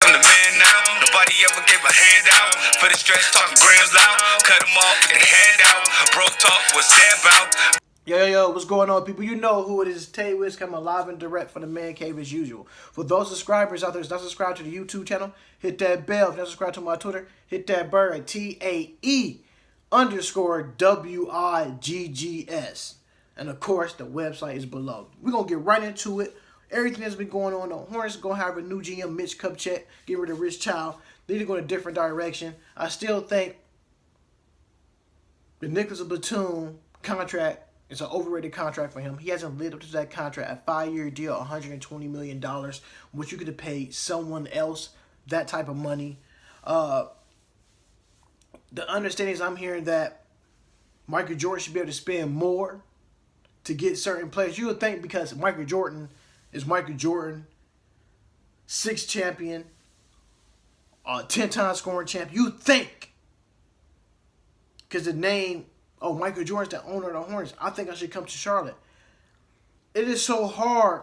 I'm the man now. Nobody ever gave a handout. For the stretch, talking grams loud. Cut them off, get a hand out. Bro talk, what's that about? Yo, what's going on, people? You know who it is. Tay Wiz coming live and direct from the Man Cave as usual. For those subscribers out there that's not subscribed to the YouTube channel, hit that bell. If you're not subscribed to my Twitter, hit that bird at TAE_WIGGS. And of course, the website is below. We're going to get right into it. Everything that's been going on. The Hornets are going to have a new GM, Mitch Kupchak, get rid of Rich Child. They need to go in a different direction. I still think the Nicholas Batum contract, it's an overrated contract for him. He hasn't lived up to that contract. A 5-year deal, $120 million, which you could have paid someone else that type of money. The understanding is I'm hearing that Michael Jordan should be able to spend more to get certain players. You would think because Michael Jordan is Michael Jordan, 6 champion, 10-time scoring champion. You would think, because the name, oh, Michael Jordan's the owner of the Hornets, I think I should come to Charlotte. It is so hard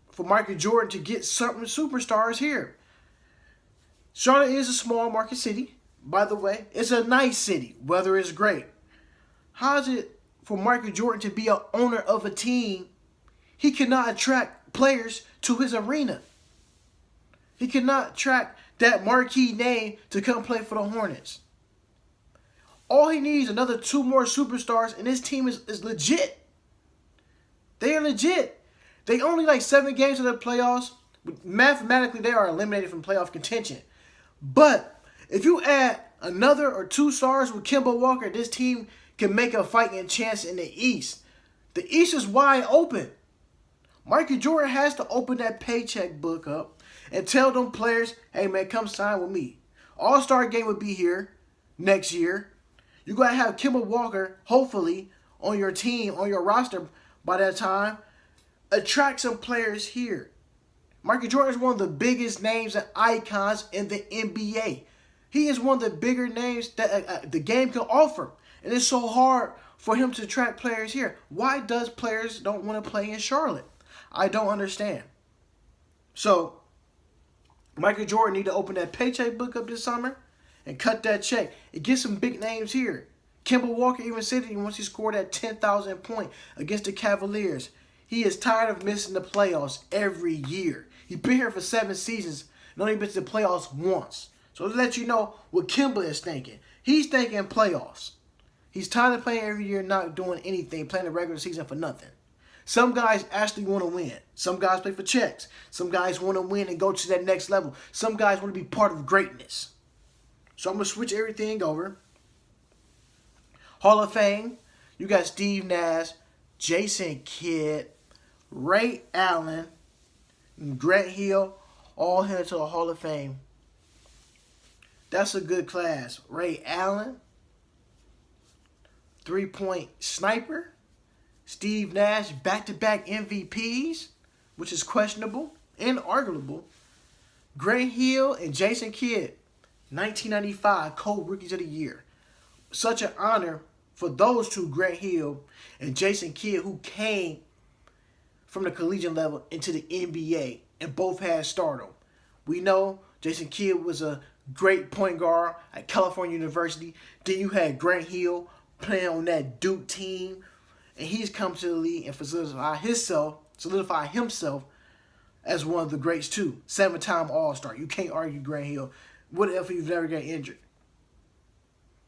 for Michael Jordan to get certain superstars here. Charlotte is a small market city, by the way. It's a nice city. Weather is great. How is it for Michael Jordan to be an owner of a team? He cannot attract players to his arena. He cannot attract that marquee name to come play for the Hornets. All he needs is another 2 more superstars, and his team is legit. They are legit. They only like 7 games of the playoffs. Mathematically, they are eliminated from playoff contention. But if you add another or 2 stars with Kemba Walker, this team can make a fighting chance in the East. The East is wide open. Michael Jordan has to open that paycheck book up and tell them players, hey, man, come sign with me. All-Star game will be here next year. You're going to have Kemba Walker, hopefully, on your team, on your roster by that time. Attract some players here. Michael Jordan is one of the biggest names and icons in the NBA. He is one of the bigger names that the game can offer. And it's so hard for him to attract players here. Why does players don't want to play in Charlotte? I don't understand. So, Michael Jordan need to open that paycheck book up this summer and cut that check. And get some big names here. Kemba Walker even said it once he scored that 10,000 point against the Cavaliers. He is tired of missing the playoffs every year. He's been here for 7 seasons and only been to the playoffs once. So to let you know what Kemba is thinking. He's thinking playoffs. He's tired of playing every year, not doing anything, playing the regular season for nothing. Some guys actually want to win. Some guys play for checks. Some guys want to win and go to that next level. Some guys want to be part of greatness. So I'm going to switch everything over. Hall of Fame, you got Steve Nash, Jason Kidd, Ray Allen, and Grant Hill, all headed to the Hall of Fame. That's a good class. Ray Allen, 3-point sniper. Steve Nash, back-to-back MVPs, which is questionable and arguable. Grant Hill and Jason Kidd, 1995 co-rookies of the year. Such an honor for those two, Grant Hill and Jason Kidd, who came from the collegiate level into the NBA and both had stardom. We know Jason Kidd was a great point guard at California University. Then you had Grant Hill playing on that Duke team, and he's come to the league and solidify himself as one of the greats too. 7-time All-Star. You can't argue Grant Hill. What if he's never got injured?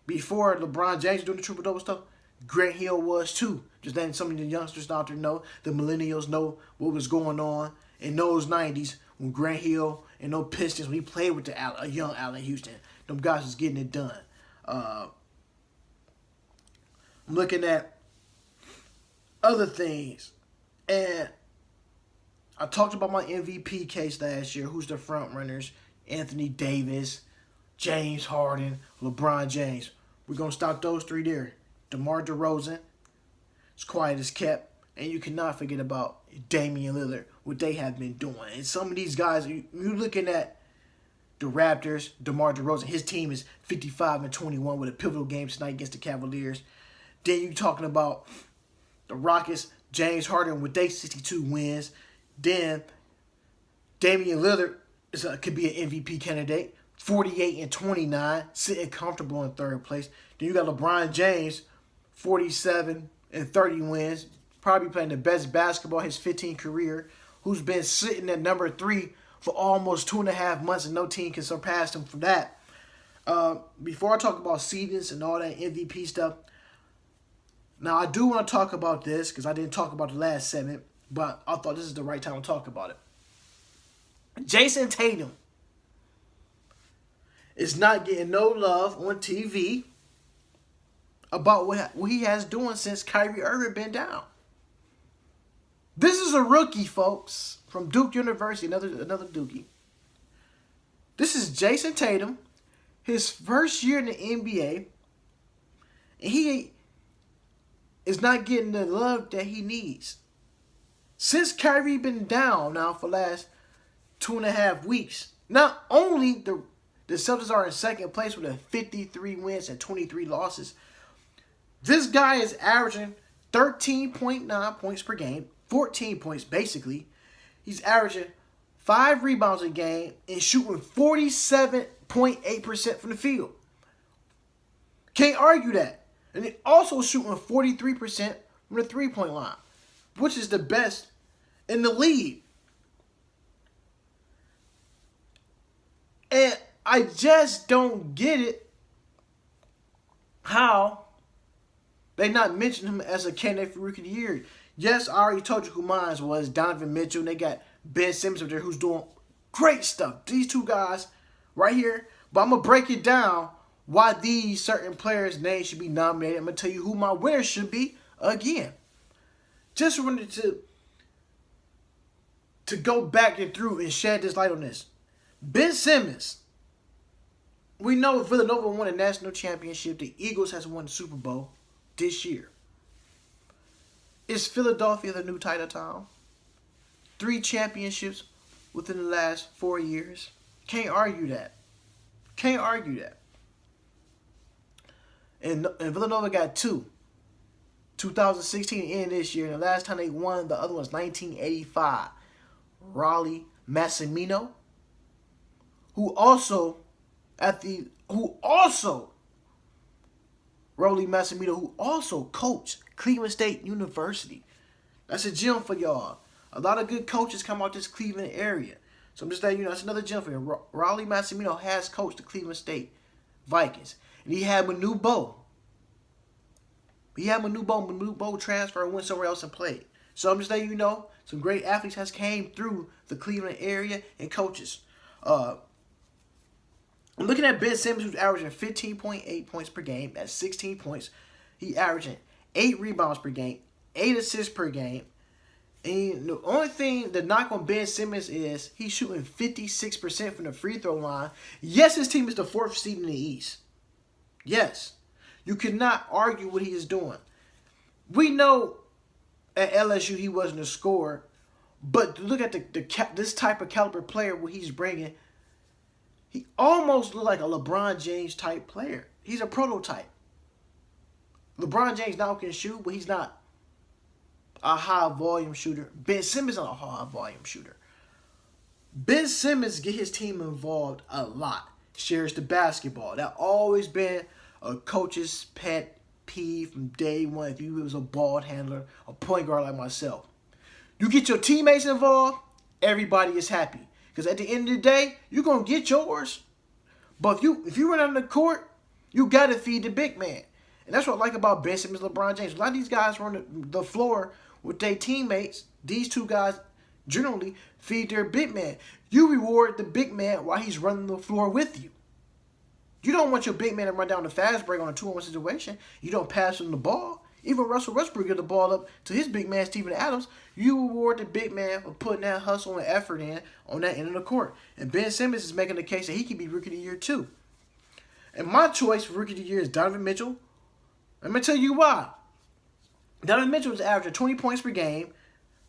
Before LeBron James doing the triple-double stuff, Grant Hill was too. Just letting some of the youngsters out there know, the millennials know what was going on in those 90s when Grant Hill and no Pistons, when he played with a young Allen Houston. Them guys was getting it done. I'm looking at other things. And I talked about my MVP case last year. Who's the front runners? Anthony Davis, James Harden, LeBron James. We're going to stop those 3 there. DeMar DeRozan, as quiet as kept. And you cannot forget about Damian Lillard, what they have been doing. And some of these guys, you're looking at the Raptors, DeMar DeRozan, his team is 55-21 with a pivotal game tonight against the Cavaliers. Then you're talking about the Rockets, James Harden with their 62 wins. Then Damian Lillard could be an MVP candidate. 48 and 29, sitting comfortable in third place. Then you got LeBron James, 47 and 30 wins, probably playing the best basketball his 15 career, who's been sitting at number 3 for almost 2.5 months, and no team can surpass him for that. Before I talk about seedings and all that MVP stuff, now I do want to talk about this because I didn't talk about the last segment, but I thought this is the right time to talk about it. Jason Tatum is not getting no love on TV about what he has doing since Kyrie Irving been down. This is a rookie, folks, from Duke University, another Dookie. This is Jason Tatum, his first year in the NBA, and he is not getting the love that he needs. Since Kyrie been down now for the last 2.5 weeks, not only the Celtics are in second place with 53 wins and 23 losses, this guy is averaging 13.9 points per game, 14 points basically. He's averaging 5 rebounds a game and shooting 47.8% from the field. Can't argue that. And he's also shooting 43% from the three-point line, which is the best in the league. And I just don't get it how they not mention him as a candidate for Rookie of the Year. Yes, I already told you who mine was, Donovan Mitchell, and they got Ben Simmons up there who's doing great stuff. These two guys right here. But I'm going to break it down why these certain players' names should be nominated. I'm going to tell you who my winners should be again. Just wanted to go back and through and shed this light on this. Ben Simmons. We know Villanova won a national championship. The Eagles has won the Super Bowl this year. Is Philadelphia the new title town? 3 championships within the last 4 years. Can't argue that. Can't argue that. And Villanova got 2. 2016 and this year. And the last time they won, the other one was 1985. Raleigh Massimino, who also coached Cleveland State University. That's a gem for y'all. A lot of good coaches come out this Cleveland area. So I'm just letting you know, that's another gem for you. Raleigh Massimino has coached the Cleveland State Vikings. And he had Manu Bow. Manu Bow transfer and went somewhere else and played. So I'm just letting you know, some great athletes has came through the Cleveland area and coaches. I'm looking at Ben Simmons, who's averaging 15.8 points per game at 16 points. He averaging 8 rebounds per game, 8 assists per game. And the only thing the knock on Ben Simmons is he's shooting 56% from the free throw line. Yes, his team is the 4th seed in the East. Yes. You cannot argue what he is doing. We know at LSU he wasn't a scorer, but look at this type of caliber player, what he's bringing. He almost looked like a LeBron James type player. He's a prototype. LeBron James now can shoot, but he's not a high volume shooter. Ben Simmons is not a high volume shooter. Ben Simmons get his team involved a lot. Shares the basketball. That always been a coach's pet peeve from day one. If you was a ball handler, a point guard like myself, you get your teammates involved, everybody is happy. Because at the end of the day, you're gonna get yours. But if you run on the court, you gotta feed the big man. And that's what I like about Ben Simmons, LeBron James. A lot of these guys run the floor with their teammates. These two guys generally feed their big man. You reward the big man while he's running the floor with you. You don't want your big man to run down the fast break on a 2-on-1 situation. You don't pass him the ball. Even Russell Westbrook get the ball up to his big man, Steven Adams. You reward the big man for putting that hustle and effort in on that end of the court. And Ben Simmons is making the case that he could be Rookie of the Year too. And my choice for Rookie of the Year is Donovan Mitchell. I'm going to tell you why. Donovan Mitchell is averaging 20 points per game,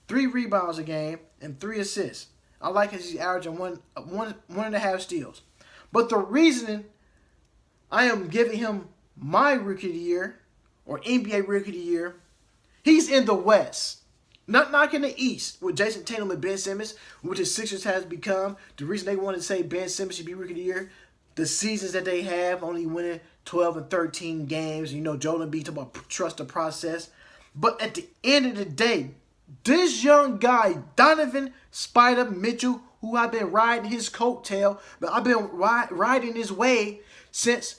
3 rebounds a game, and 3 assists. I like his he's averaging one and a half steals. But the reason I am giving him my Rookie of the Year, or NBA Rookie of the Year, he's in the West. Not knocking the East with Jason Tatum and Ben Simmons, which the Sixers has become. The reason they want to say Ben Simmons should be Rookie of the Year, the seasons that they have, only winning 12 and 13 games. You know, Joel Embiid talking about trust the process. But at the end of the day, this young guy, Donovan Spider Mitchell, who I've been riding his coattail, but I've been riding his way since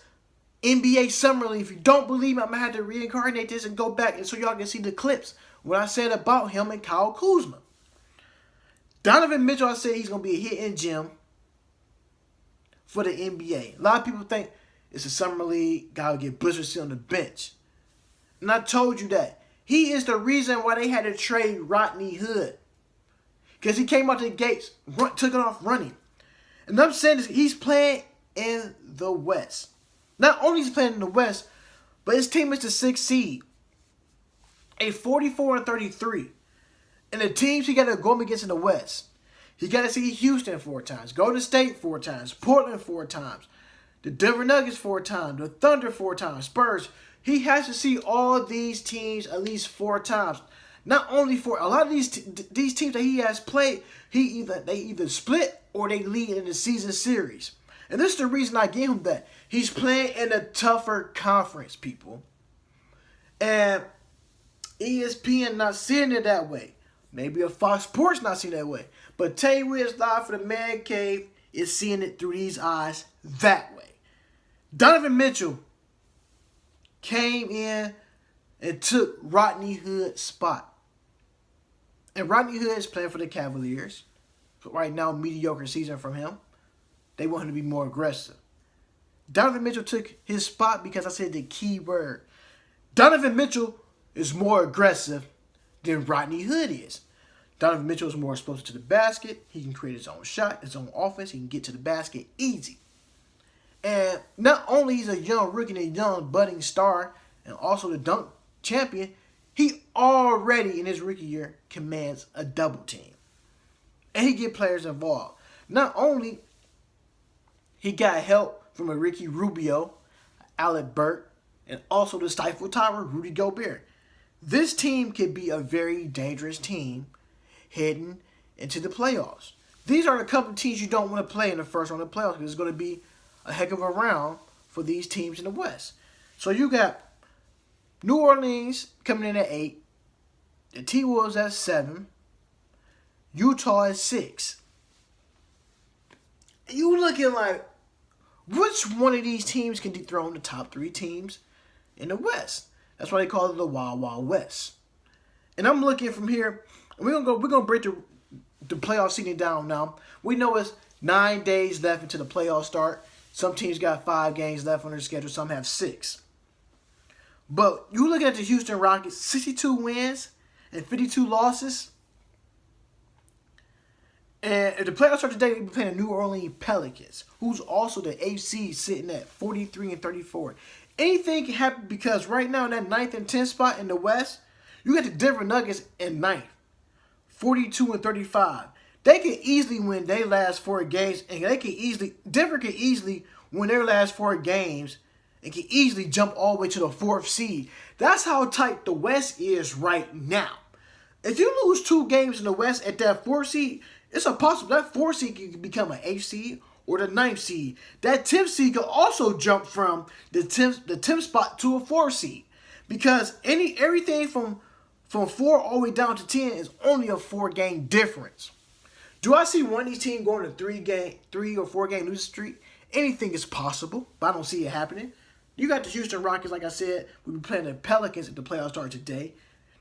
NBA Summer League. If you don't believe me, I'm going to have to reincarnate this and go back and so y'all can see the clips. What I said about him and Kyle Kuzma. Donovan Mitchell, I said he's going to be a hidden gem for the NBA. A lot of people think it's a summer league, guy will get blistered sit on the bench. And I told you that. He is the reason why they had to trade Rodney Hood. Because he came out the gates, took it off running. And I'm saying this, he's playing in the West. Not only is he playing in the West, but his team is the 6th seed. A 44-33. And the teams he got to go up against in the West. He got to see Houston 4 times. Golden State 4 times. Portland 4 times. The Denver Nuggets 4 times. The Thunder 4 times. Spurs. He has to see all these teams at least 4 times. Not only for a lot of these teams that he has played, they either split or they lead in the season series. And this is the reason I gave him that. He's playing in a tougher conference, people. And ESPN not seeing it that way. Maybe a Fox Sports not seeing it that way. But Tay Wiz Live for the Man Cave is seeing it through these eyes that way. Donovan Mitchell came in and took Rodney Hood's spot. And Rodney Hood is playing for the Cavaliers. But right now, mediocre season from him. They want him to be more aggressive. Donovan Mitchell took his spot because I said the key word. Donovan Mitchell is more aggressive than Rodney Hood is. Donovan Mitchell is more explosive to the basket. He can create his own shot, his own offense. He can get to the basket easy. And not only he's a young rookie and a young budding star and also the dunk champion, he already in his rookie year commands a double team. And he get players involved. Not only he got help from a Ricky Rubio, Alec Burke, and also the Stifle Tower, Rudy Gobert. This team could be a very dangerous team heading into the playoffs. These are the couple of teams you don't want to play in the first round of the playoffs because it's going to be a heck of a round for these teams in the West. So you got New Orleans coming in at 8, the T-Wolves at 7, Utah at 6. You looking like, which one of these teams can dethrone the top 3 teams in the West? That's why they call it the Wild Wild West. And I'm looking from here. We're gonna break the playoff seeding down now. We know it's 9 days left until the playoffs start. Some teams got 5 games left on their schedule. Some have 6. But you look at the Houston Rockets, 62 wins and 52 losses. And if the playoffs start today, they'll be playing the New Orleans Pelicans, who's also the AC sitting at 43-34. Anything can happen because right now in that 9th and 10th spot in the West, you got the Denver Nuggets in 9th, 42-35. They can easily win their last 4 games, and Denver can easily win their last 4 games and can easily jump all the way to the 4th seed. That's how tight the West is right now. If you lose 2 games in the West at that 4th seed, it's a possible that 4th seed can become an 8th seed or the 9th seed. That 10th seed could also jump from the 10th spot to a 4th seed. Because everything from 4 all the way down to 10 is only a 4-game difference. Do I see one of these teams going to 3 or 4 game losing streak? Anything is possible, but I don't see it happening. You got the Houston Rockets, like I said, we'll be playing the Pelicans if the playoffs start today.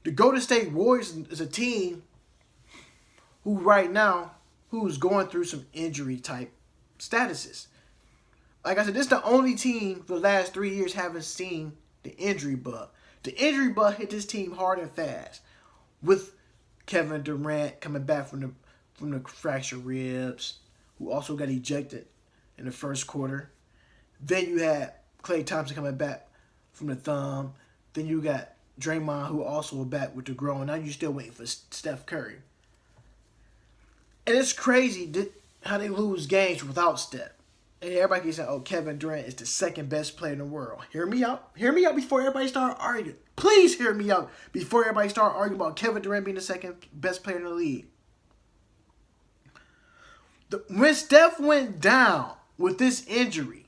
The Golden State Warriors is a team who right now, who's going through some injury type statuses. Like I said, this is the only team for the last 3 years haven't seen the injury bug. The injury bug hit this team hard and fast, with Kevin Durant coming back from the fractured ribs, who also got ejected in the first quarter. Then you had Klay Thompson coming back from the thumb. Then you got Draymond, who also back with the groin. Now you're still waiting for Steph Curry. And it's crazy how they lose games without Steph. And everybody keeps saying, oh, Kevin Durant is the 2nd best player in the world. Hear me out. Hear me out before everybody start arguing. Please hear me out before everybody start arguing about Kevin Durant being the second best player in the league. When Steph went down with this injury,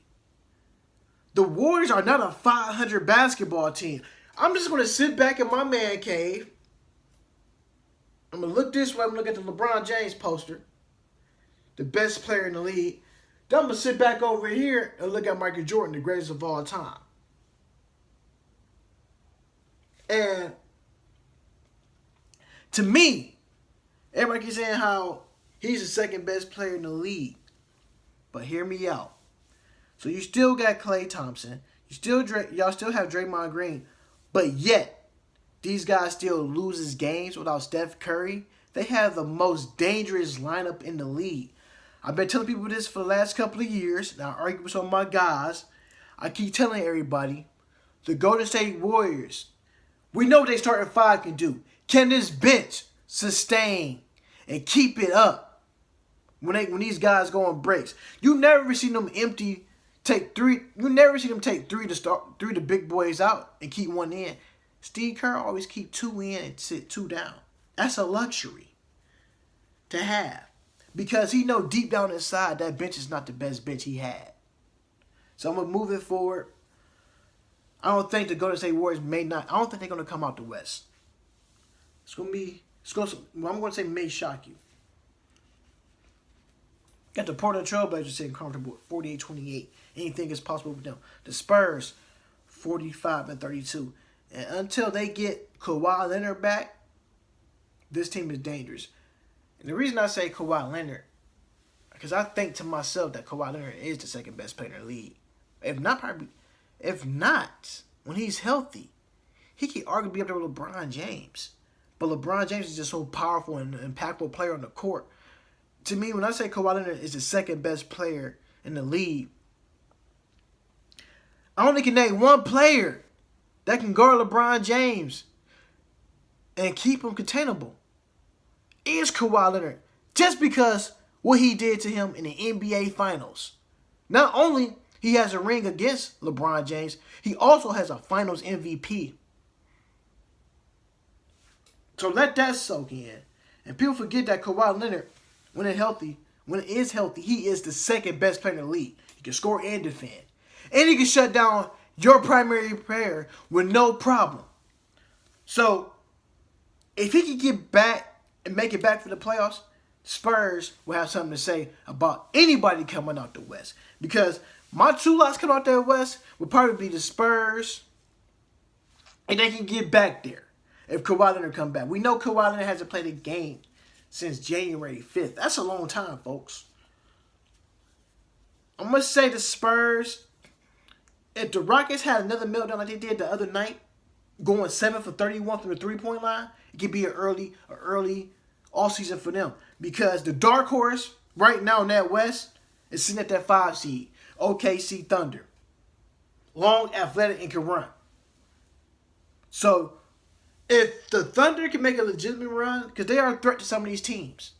the Warriors are not a 500 basketball team. I'm just going to sit back in my man cave. I'm going to look this way. I'm going to look at the LeBron James poster, the best player in the league. Then I'm going to sit back over here and look at Michael Jordan, the greatest of all time. And to me, everybody keeps saying how he's the second best player in the league. But hear me out. So you still got Klay Thompson. Y'all still have Draymond Green. But yet, these guys still loses games without Steph Curry. They have the most dangerous lineup in the league. I've been telling people this for the last couple of years. Now I argue with some of my guys. I keep telling everybody, the Golden State Warriors, we know what they starting five can do. Can this bench sustain and keep it up when these guys go on breaks? You never seen them take three. You never see them take three the big boys out and keep one in. Steve Kerr always keep two in and sit two down. That's a luxury to have because he know deep down inside that bench is not the best bench he had. So I'm gonna move it forward. I don't think the Golden State Warriors I don't think they're gonna come out the West. I'm gonna say may shock you. Got the Portland Trailblazers sitting comfortable at 48-28. Anything is possible with them. The Spurs, 45-32. And until they get Kawhi Leonard back, this team is dangerous. And the reason I say Kawhi Leonard, because I think to myself that Kawhi Leonard is the second best player in the league. If not, when he's healthy, he could arguably be up there with LeBron James. But LeBron James is just so powerful and impactful player on the court. To me, when I say Kawhi Leonard is the second best player in the league, I only can name one player that can guard LeBron James and keep him containable. Is Kawhi Leonard. Just because what he did to him in the NBA Finals. Not only he has a ring against LeBron James, he also has a Finals MVP. So let that soak in. And people forget that Kawhi Leonard, when it is healthy, he is the second best player in the league. He can score and defend. And he can shut down your primary player with no problem. So, if he can get back and make it back for the playoffs, Spurs will have something to say about anybody coming out the West. Because my two lots coming out the West would probably be the Spurs, and they can get back there if Kawhi Leonard come back. We know Kawhi Leonard hasn't played a game since January 5th. That's a long time, folks. I'm going to say the Spurs, if the Rockets had another meltdown like they did the other night, going 7 for 31 from the three-point line, it could be an early all-season for them. Because the dark horse right now in that West is sitting at that 5 seed, OKC Thunder. Long, athletic, and can run. So, if the Thunder can make a legitimate run, because they are a threat to some of these teams.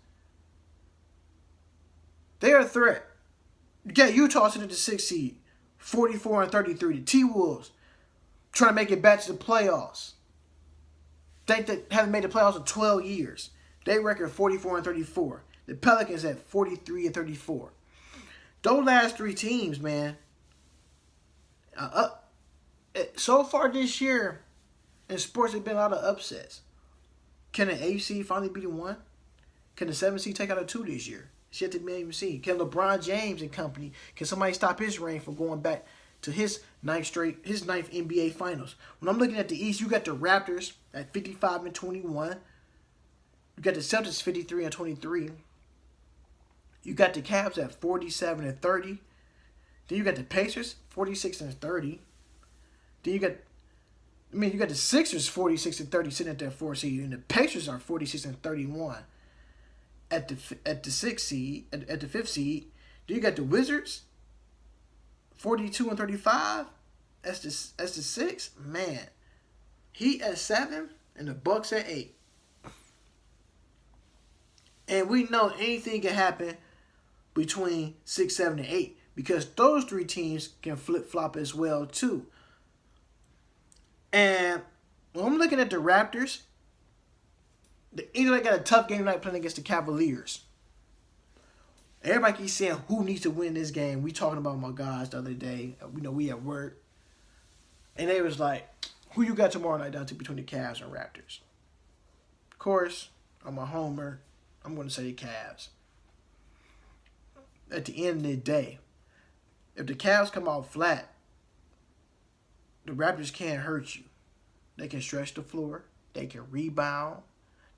They are a threat. You got Utah sitting at the 6th seed, 44-33. The T-Wolves trying to make it back to the playoffs. Think that haven't made the playoffs in 12 years. They record 44-34. The Pelicans at 43-34. Those last three teams, man. So far this year, in sports, there's been a lot of upsets. Can an 8 seed finally be the 1? Can the 7 seed take out a 2 this year? It's yet to be even seen. Can LeBron James and company, can somebody stop his reign from going back to his ninth NBA Finals? When I'm looking at the East, you got the Raptors at 55-21. You got the Celtics 53-23. You got the Cavs at 47-30. Then you got the Pacers 46-30. Then you got the Sixers 46-30 sitting at that 4 seed, and the Pacers are 46-31 at the 6th seed, at the 5th seed. Then you got the Wizards 42-35. That's the 6th. Man, Heat at 7 and the Bucks at 8. And we know anything can happen between 6, 7, and 8 because those three teams can flip-flop as well too. And when I'm looking at the Raptors, the England got a tough game tonight playing against the Cavaliers. Everybody keeps saying who needs to win this game. We talking about my guys the other day. We at work. And they was like, who you got tomorrow night down to between the Cavs and Raptors? Of course, I'm a homer. I'm going to say the Cavs. At the end of the day, if the Cavs come out flat, the Raptors can't hurt you. They can stretch the floor. They can rebound.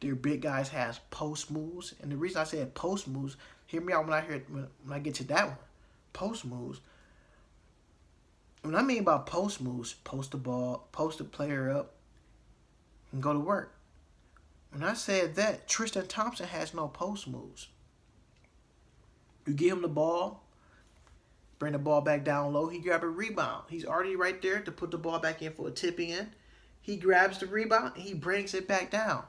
Their big guys has post moves. And the reason I said post moves, hear me out when I get to that one. Post moves. What I mean by post moves, post the ball, post the player up, and go to work. When I said that, Tristan Thompson has no post moves. You give him the ball, bring the ball back down low, he grab a rebound. He's already right there to put the ball back in for a tip in. He grabs the rebound and he brings it back down.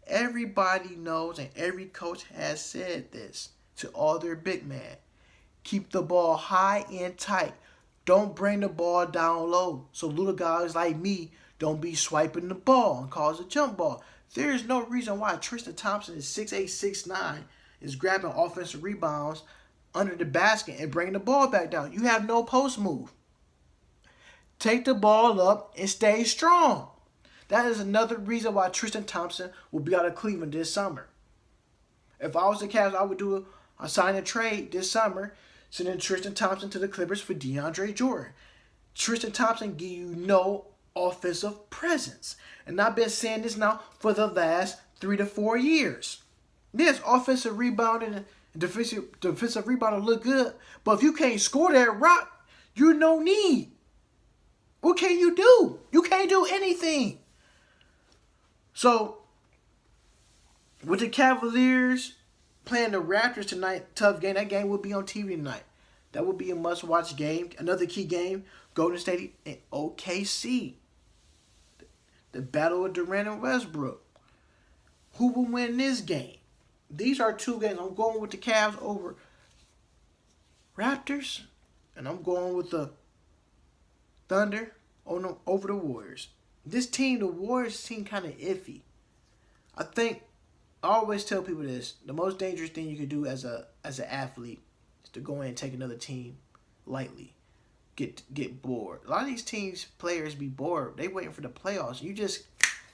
Everybody knows and every coach has said this to all their big men. Keep the ball high and tight. Don't bring the ball down low. So little guys like me don't be swiping the ball and cause a jump ball. There is no reason why Tristan Thompson is 6'8", 6'9", is grabbing offensive rebounds under the basket and bringing the ball back down. You have no post move. Take the ball up and stay strong. That is another reason why Tristan Thompson will be out of Cleveland this summer. If I was the Cavs, I would sign a trade this summer, sending Tristan Thompson to the Clippers for DeAndre Jordan. Tristan Thompson give you no offensive presence. And I've been saying this now for the last 3 to 4 years. Yes, offensive rebounding and defensive rebounding look good, but if you can't score that rock, you no need. What can you do? You can't do anything. So, with the Cavaliers playing the Raptors tonight, tough game. That game will be on TV tonight. That will be a must-watch game. Another key game, Golden State and OKC. The battle of Durant and Westbrook. Who will win this game? These are two games. I'm going with the Cavs over Raptors, and I'm going with the Thunder over the Warriors. This team, the Warriors, seem kind of iffy. I always tell people this: the most dangerous thing you can do as an athlete is to go in and take another team lightly. Get bored. A lot of these players be bored. They waiting for the playoffs. You just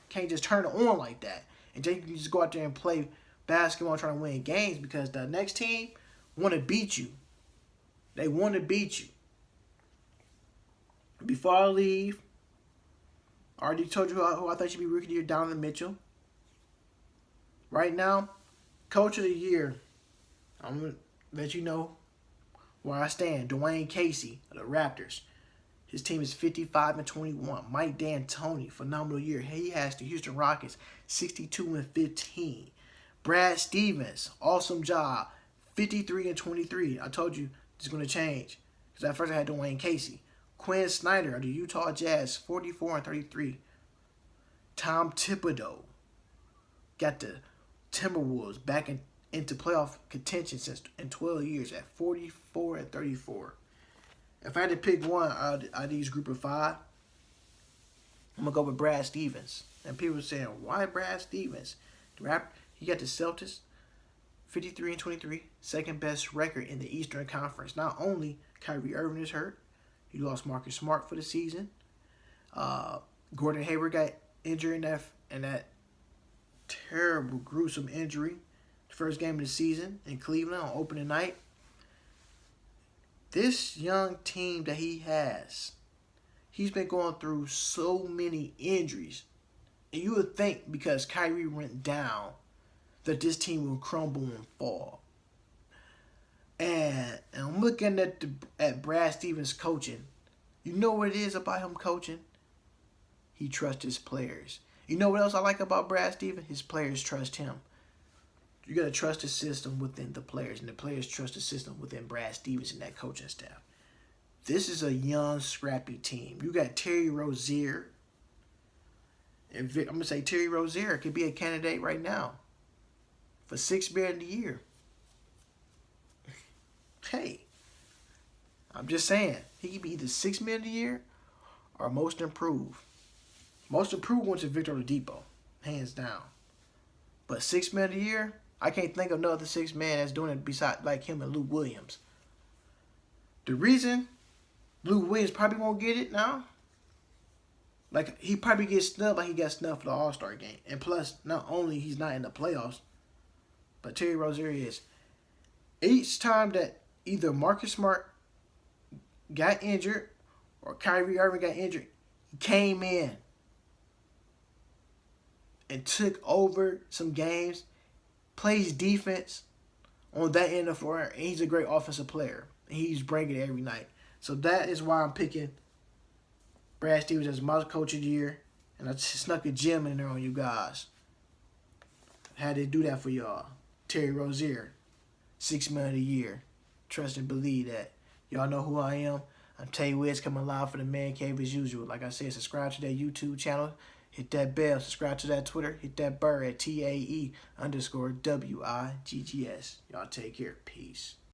can't just turn it on like that. And then you just go out there and play basketball trying to win games because the next team want to beat you. They want to beat you. Before I leave, I already told you who I thought should be Rookie of the Year, Donovan Mitchell. Right now, Coach of the Year, I'm going to let you know where I stand. Dwayne Casey of the Raptors. His team is 55-21. Mike D'Antoni, phenomenal year. He has the Houston Rockets 62-15. Brad Stevens, awesome job, 53-23. I told you it's going to change because at first I had Dwayne Casey. Quinn Snyder of the Utah Jazz, 44-33. Tom Thibodeau got the Timberwolves back into playoff contention since in 12 years at 44-34. If I had to pick one out of these group of 5, I'm going to go with Brad Stevens. And people are saying, why Brad Stevens? He got the Celtics, 53-23, second best record in the Eastern Conference. Not only Kyrie Irving is hurt, he lost Marcus Smart for the season. Gordon Hayward got injured in that terrible, gruesome injury. The first game of the season in Cleveland on opening night. This young team that he has, he's been going through so many injuries. And you would think because Kyrie went down that this team will crumble and fall. And I'm looking at Brad Stevens coaching. You know what it is about him coaching? He trusts his players. You know what else I like about Brad Stevens? His players trust him. You got to trust the system within the players, and the players trust the system within Brad Stevens and that coaching staff. This is a young, scrappy team. You got Terry Rozier. And I'm going to say Terry Rozier could be a candidate right now for $6 million a year. Hey, I'm just saying, he could be either $6 million a year or most improved. Most improved went to Victor Oladipo, hands down. But 6 man a year, I can't think of no other 6 man that's doing it besides like him and Lou Williams. The reason Lou Williams probably won't get it now, like he probably gets snubbed like he got snubbed for the All-Star game. And plus, not only he's not in the playoffs, but Terry Rozier is. Each time that either Marcus Smart got injured or Kyrie Irving got injured, he came in and took over some games, plays defense on that end of the floor, and he's a great offensive player. And he's bringing it every night. So that is why I'm picking Brad Stevens as my coach of the year, and I snuck a gem in there on you guys. Had to do that for y'all. Terry Rozier, 6 man a year. Trust and believe that. Y'all know who I am. I'm Tay Wiz coming live for the Man Cave as usual. Like I said, subscribe to that YouTube channel. Hit that bell. Subscribe to that Twitter. Hit that bird at TAE_WIGGS. Y'all take care. Peace.